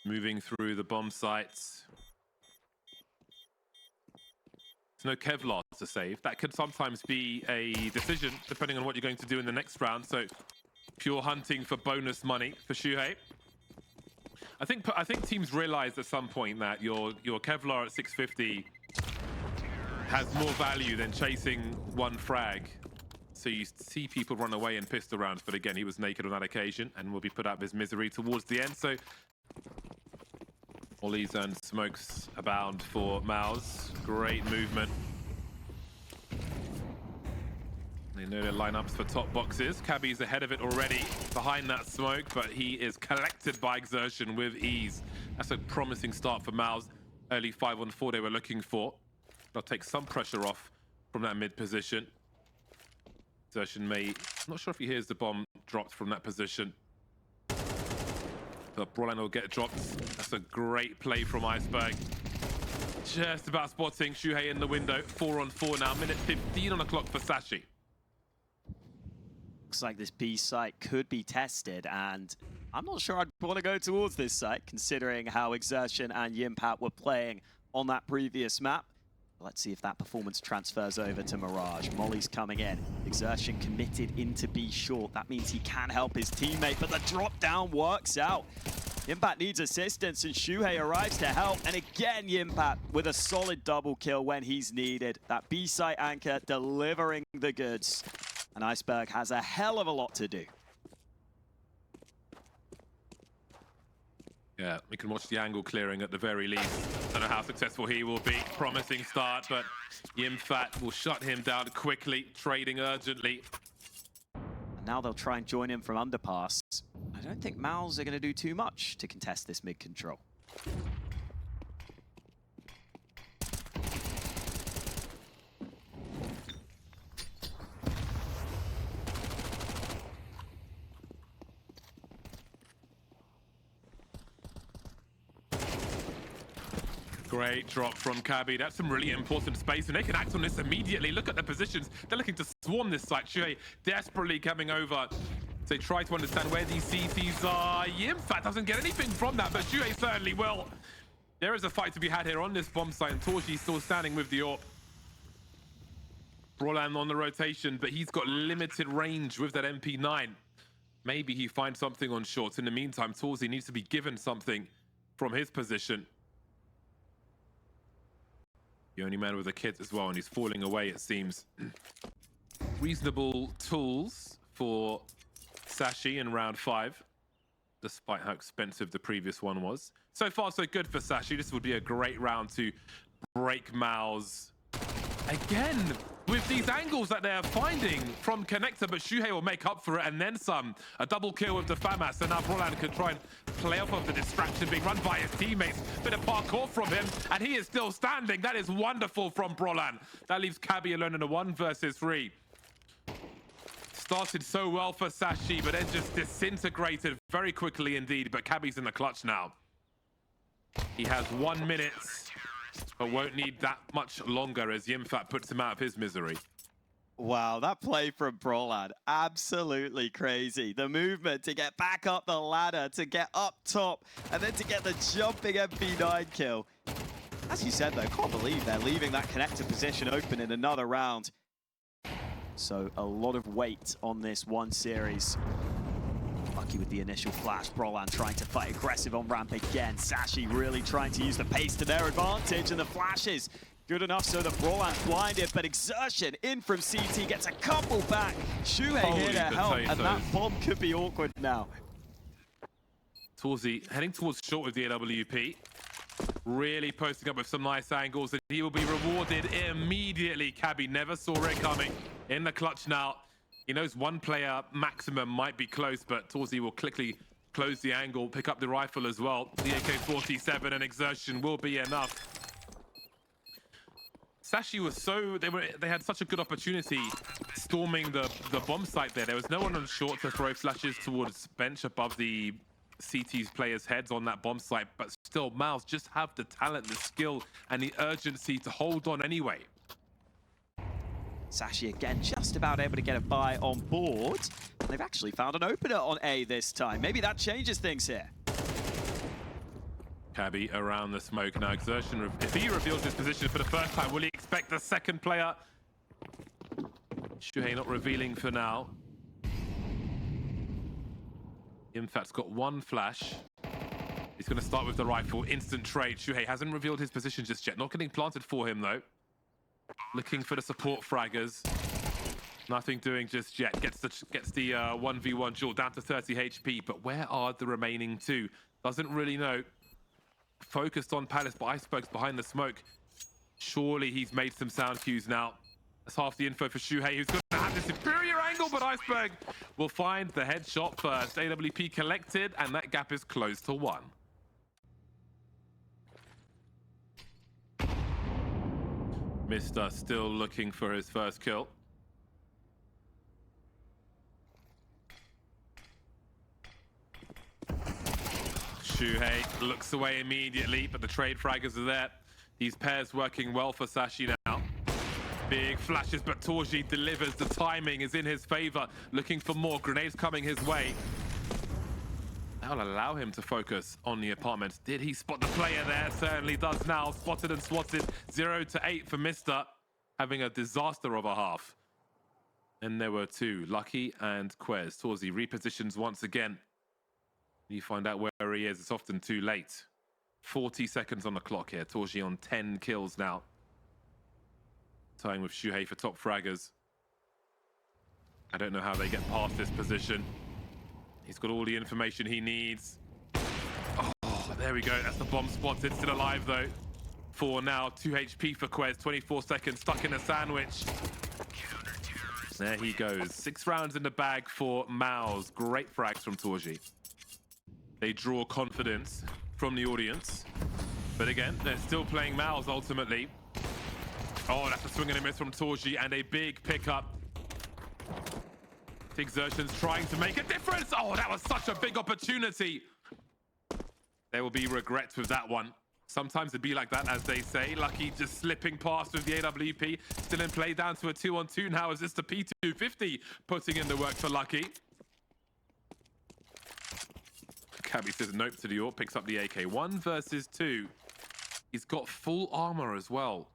Moving through the bomb sites. There's no Kevlar to save. That could sometimes be a decision depending on what you're going to do in the next round. So pure hunting for bonus money for Shuhei. I think teams realize at some point that your Kevlar at 650 has more value than chasing one frag. So you see people run away in pistol rounds, but again, he was naked on that occasion and will be put out of his misery towards the end. So Ollies and smokes abound for MOUZ. Great movement. They know their lineups for top boxes. Cabby's ahead of it already, behind that smoke, but he is collected by Exertion with ease. That's a promising start for MOUZ. Early 5-on-4 they were looking for. They'll take some pressure off from that mid position. Exertion may... not sure if he hears the bomb dropped from that position. But Brolan will get dropped. That's a great play from Iceberg. Just about spotting Shuhei in the window. 4-on-4 now. Minute 15 on the clock for Sashi. Looks like this B site could be tested, and I'm not sure I'd want to go towards this site, considering how Exertion and Yimpat were playing on that previous map. Let's see if that performance transfers over to Mirage. Molly's coming in. Exertion committed into B short. That means he can help his teammate, but the drop down works out. Yimpat needs assistance, and Shuhei arrives to help. And again, Yimpat with a solid double kill when he's needed. That B site anchor delivering the goods. And Iceberg has a hell of a lot to do. Yeah, we can watch the angle clearing at the very least. Don't know how successful he will be. Promising start, but Yimpat will shut him down quickly, trading urgently. And now they'll try and join him from underpass. I don't think MOUZ are going to do too much to contest this mid control. Great drop from Cabby. That's some really important space, and they can act on this immediately. Look at the positions. They're looking to swarm this site. Shuhei desperately coming over. They try to understand where these CTs are. Yimpat doesn't get anything from that, but Shuhei certainly will. There is a fight to be had here on this bomb site, and Torji still standing with the AWP. Brolan on the rotation, but he's got limited range with that MP9. Maybe he finds something on shorts. In the meantime, Torji needs to be given something from his position. The only man with a kit as well, and he's falling away, it seems. Reasonable tools for Sashi in round 5, despite how expensive the previous one was. So far, so good for Sashi. This would be a great round to break MOUZ. Again, with these angles that they're finding from Connector, but Shuhei will make up for it, and then some. A double kill with the FAMAS, and now Brolan can try and play off of the distraction being run by his teammates. Bit of parkour from him, and he is still standing. That is wonderful from Brolan. That leaves Cabby alone in a 1 versus 3. Started so well for Sashi, but then just disintegrated very quickly indeed. But Cabby's in the clutch now. He has 1 minute, but won't need that much longer as Yimpat puts him out of his misery. Wow, that play from Brolan, absolutely crazy. The movement to get back up the ladder, to get up top, and then to get the jumping MP9 kill. As you said though, can't believe they're leaving that connector position open in another round. So a lot of weight on this one series. Lucky with the initial flash. Brolan trying to fight aggressive on ramp again. Sashi really trying to use the pace to their advantage, and the flashes good enough so that Brolan's blinded, but Exertion in from CT gets a couple back. Shuhei here to help, and that bomb could be awkward now. Torzi heading towards short with the AWP. Really posting up with some nice angles, and he will be rewarded immediately. Cabby never saw it coming. In the clutch now. He knows one player maximum might be close, but Torzi will quickly close the angle, pick up the rifle as well. The AK-47 and Exertion will be enough. Sashi was they had such a good opportunity storming the bomb site there. There was no one on short to throw flashes towards bench above the CT's players' heads on that bomb site, but still MOUZ just have the talent, the skill, and the urgency to hold on anyway. Sashi again just about able to get a buy on board. And they've actually found an opener on A this time. Maybe that changes things here. Cabby around the smoke now. Exertion, if he reveals his position for the first time, will he expect the second player? Shuhei not revealing for now. Infat's got one flash. He's going to start with the rifle. Instant trade. Shuhei hasn't revealed his position just yet. Not getting planted for him, though. Looking for the support fraggers. Nothing doing just yet. Gets the 1v1 duel down to 30 HP. But where are the remaining two? Doesn't really know. Focused on Palace, but Iceberg's behind the smoke. Surely he's made some sound cues now. That's half the info for Shuhei, who's going to have this superior angle, but Iceberg will find the headshot first. AWP collected, and that gap is closed to 1. Mister still looking for his first kill. Shuhei looks away immediately, but the trade fraggers are there. These pairs working well for Sashi now. Big flashes, but Torji delivers. The timing is in his favor. Looking for more. Grenades coming his way. That'll allow him to focus on the apartment. Did he spot the player there? Certainly does now. Spotted and swatted. 0 to 8 for Mister. Having a disaster of a half. And there were two. Lucky and Quez. Torzi repositions once again. You find out where he is. It's often too late. 40 seconds on the clock here. Torji on 10 kills now. Tying with Shuhei for top fraggers. I don't know how they get past this position. He's got all the information he needs. Oh, there we go. That's the bomb spotted. Still alive, though. 4 now. 2 HP for Quez. 24 seconds. Stuck in a sandwich. There he goes. 6 rounds in the bag for MOUZ. Great frags from Torji. They draw confidence from the audience. But again, they're still playing MOUZ ultimately. Oh, that's a swing and a miss from Torji, and a big pickup. Exertion's trying to make a difference. Oh, that was such a big opportunity. There will be regrets with that one. Sometimes it'd be like that, as they say. Lucky just slipping past with the AWP. Still in play, down to a 2-on-2 now. Is this the P250 putting in the work for Lucky? Cabby says nope to the AWP, picks up the AK. 1 versus 2. He's got full armor as well.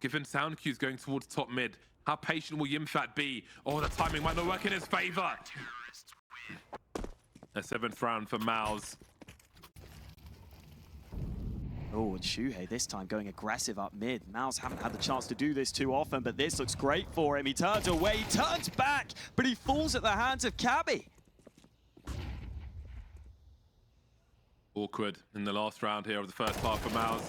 Given sound cues going towards top mid, how patient will Yimfat be? Oh, the timing might not work in his favor. A 7th round for MOUZ. Oh, and Shuhei this time going aggressive up mid. MOUZ haven't had the chance to do this too often, but this looks great for him. He turns away, he turns back, but he falls at the hands of Cabby. Awkward in the last round here of the first half for MOUZ.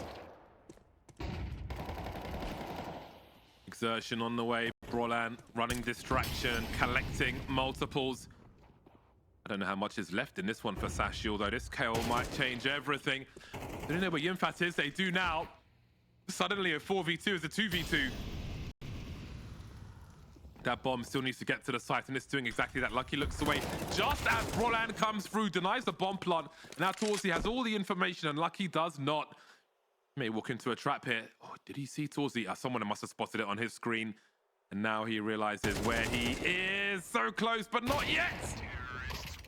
Exertion on the way. Brolan running distraction, collecting multiples. I don't know how much is left in this one for Sashi, although this KO might change everything. They don't know where Yimfat is. They do now. Suddenly a 4v2 is a 2v2. That bomb still needs to get to the site, and it's doing exactly that. Lucky looks away just as Brolan comes through, denies the bomb plant. Now Torzi has all the information, and Lucky does not. May walk into a trap here. Oh, did he see Torzi? Someone must have spotted it on his screen. And now he realizes where he is. So close, but not yet.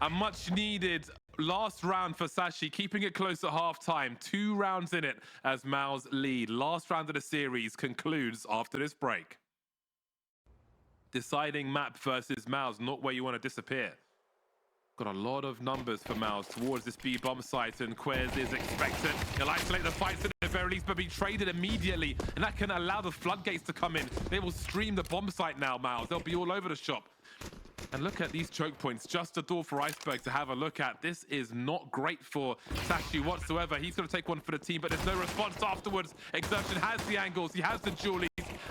A much needed last round for Sashi, keeping it close at half-time. 2 rounds in it as MOUZ lead. Last round of the series concludes after this break. Deciding map versus MOUZ, not where you want to disappear. Got a lot of numbers for MOUZ towards this B bomb site, and Quez is expected. He'll isolate the fights at the very least, but be traded immediately, and that can allow the floodgates to come in. They will stream the bomb site now, MOUZ. They'll be all over the shop. And look at these choke points, just a door for Iceberg to have a look at. This is not great for Sashi whatsoever. He's going to take one for the team, but there's no response afterwards. Exertion has the angles, he has the dualies,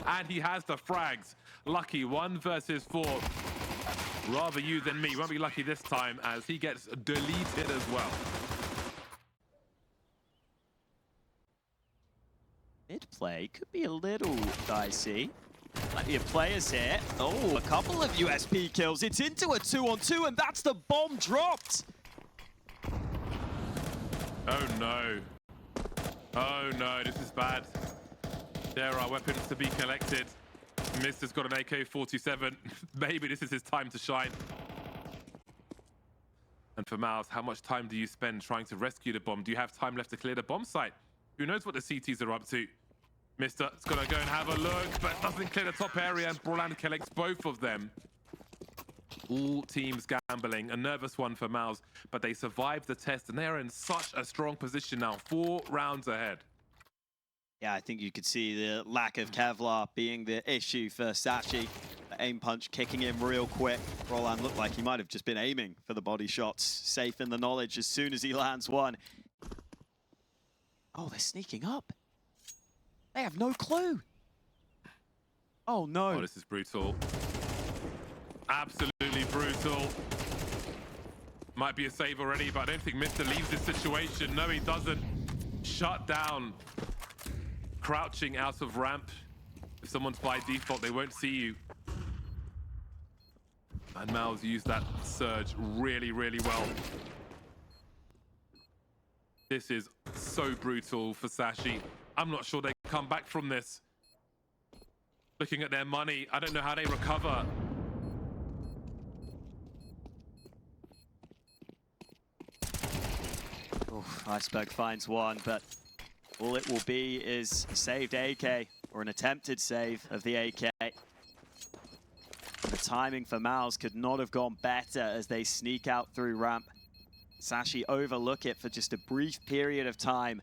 and he has the frags. Lucky 1 versus 4. Rather you than me. Won't be lucky this time as he gets deleted as well. Mid-play could be a little dicey. Plenty of players here. Oh, a couple of USP kills. It's into a 2-on-2, and that's the bomb dropped. Oh no. Oh no, this is bad. There are weapons to be collected. Mister's got an AK-47. Maybe this is his time to shine. And for MOUZ, how much time do you spend trying to rescue the bomb? Do you have time left to clear the bomb site? Who knows what the CTs are up to? Mister's gonna go and have a look, but doesn't clear the top area, and Broland collects both of them. All teams gambling, a nervous one for MOUZ, but they survived the test, and they are in such a strong position now, 4 rounds ahead. Yeah, I think you could see the lack of Kevlar being the issue for Sashi. The aim punch kicking in real quick. Roland looked like he might have just been aiming for the body shots. Safe in the knowledge as soon as he lands one. Oh, they're sneaking up. They have no clue. Oh, no. Oh, this is brutal. Absolutely brutal. Might be a save already, but I don't think Mister leaves this situation. No, he doesn't. Shut down. Crouching out of ramp. If someone's by default, they won't see you. And MOUZ used that surge really, really well. This is so brutal for Sashi. I'm not sure they come back from this. Looking at their money, I don't know how they recover. Oof, Iceberg finds one, but all it will be is a saved AK, or an attempted save of the AK. The timing for MOUZ could not have gone better as they sneak out through ramp. Sashi overlook it for just a brief period of time,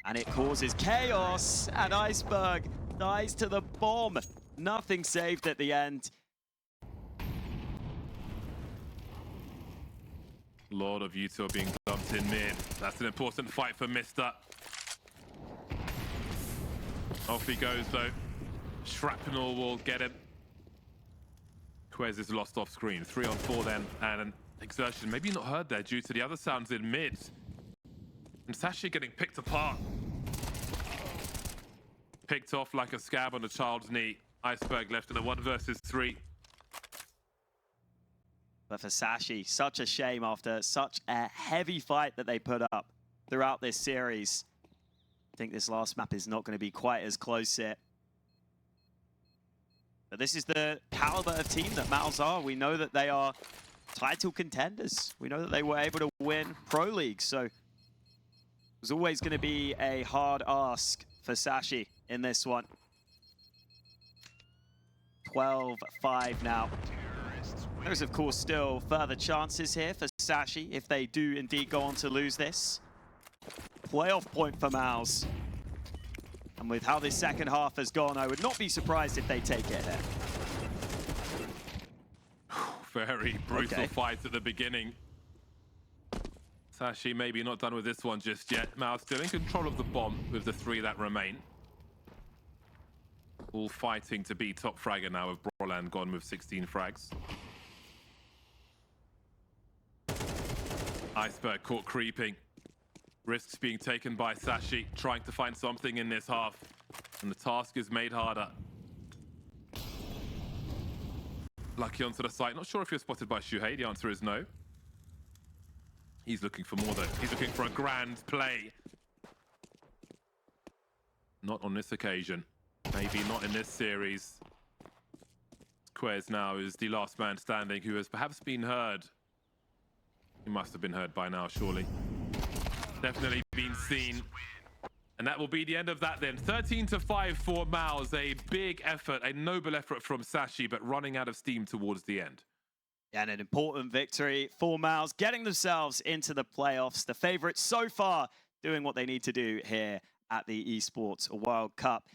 and it causes chaos, and Iceberg dies to the bomb. Nothing saved at the end. A lot of you two are being dumped in mid. That's an important fight for Mister. Off he goes though. Shrapnel will get him. Quez is lost off screen. 3 on 4 then, and an exertion. Maybe not heard there due to the other sounds in mid. And Sashi getting picked apart. Picked off like a scab on a child's knee. Iceberg left in a 1 versus 3. But for Sashi, such a shame after such a heavy fight that they put up throughout this series. I think this last map is not going to be quite as close here. But this is the caliber of team that MOUZ are. We know that they are title contenders. We know that they were able to win Pro League. So it was always going to be a hard ask for Sashi in this one. 12-5 now. There's, of course, still further chances here for Sashi if they do indeed go on to lose this. Playoff point for MOUZ. And with how this second half has gone, I would not be surprised if they take it here. Very brutal fight at the beginning. Sashi maybe not done with this one just yet. MOUZ still in control of the bomb with the 3 that remain. All fighting to be top fragger now with Broland gone with 16 frags. Iceberg caught creeping. Risks being taken by Sashi, trying to find something in this half. And the task is made harder. Lucky onto the site. Not sure if you're spotted by Shuhei. The answer is no. He's looking for more though. He's looking for a grand play. Not on this occasion. Maybe not in this series. Quez now is the last man standing who has perhaps been heard. He must have been heard by now, surely. Definitely been seen. And that will be the end of that then. 13-5 for MOUZ. A big effort, a noble effort from Sashi, but running out of steam towards the end. Yeah, and an important victory for MOUZ, getting themselves into the playoffs. The favorites so far doing what they need to do here at the Esports World Cup.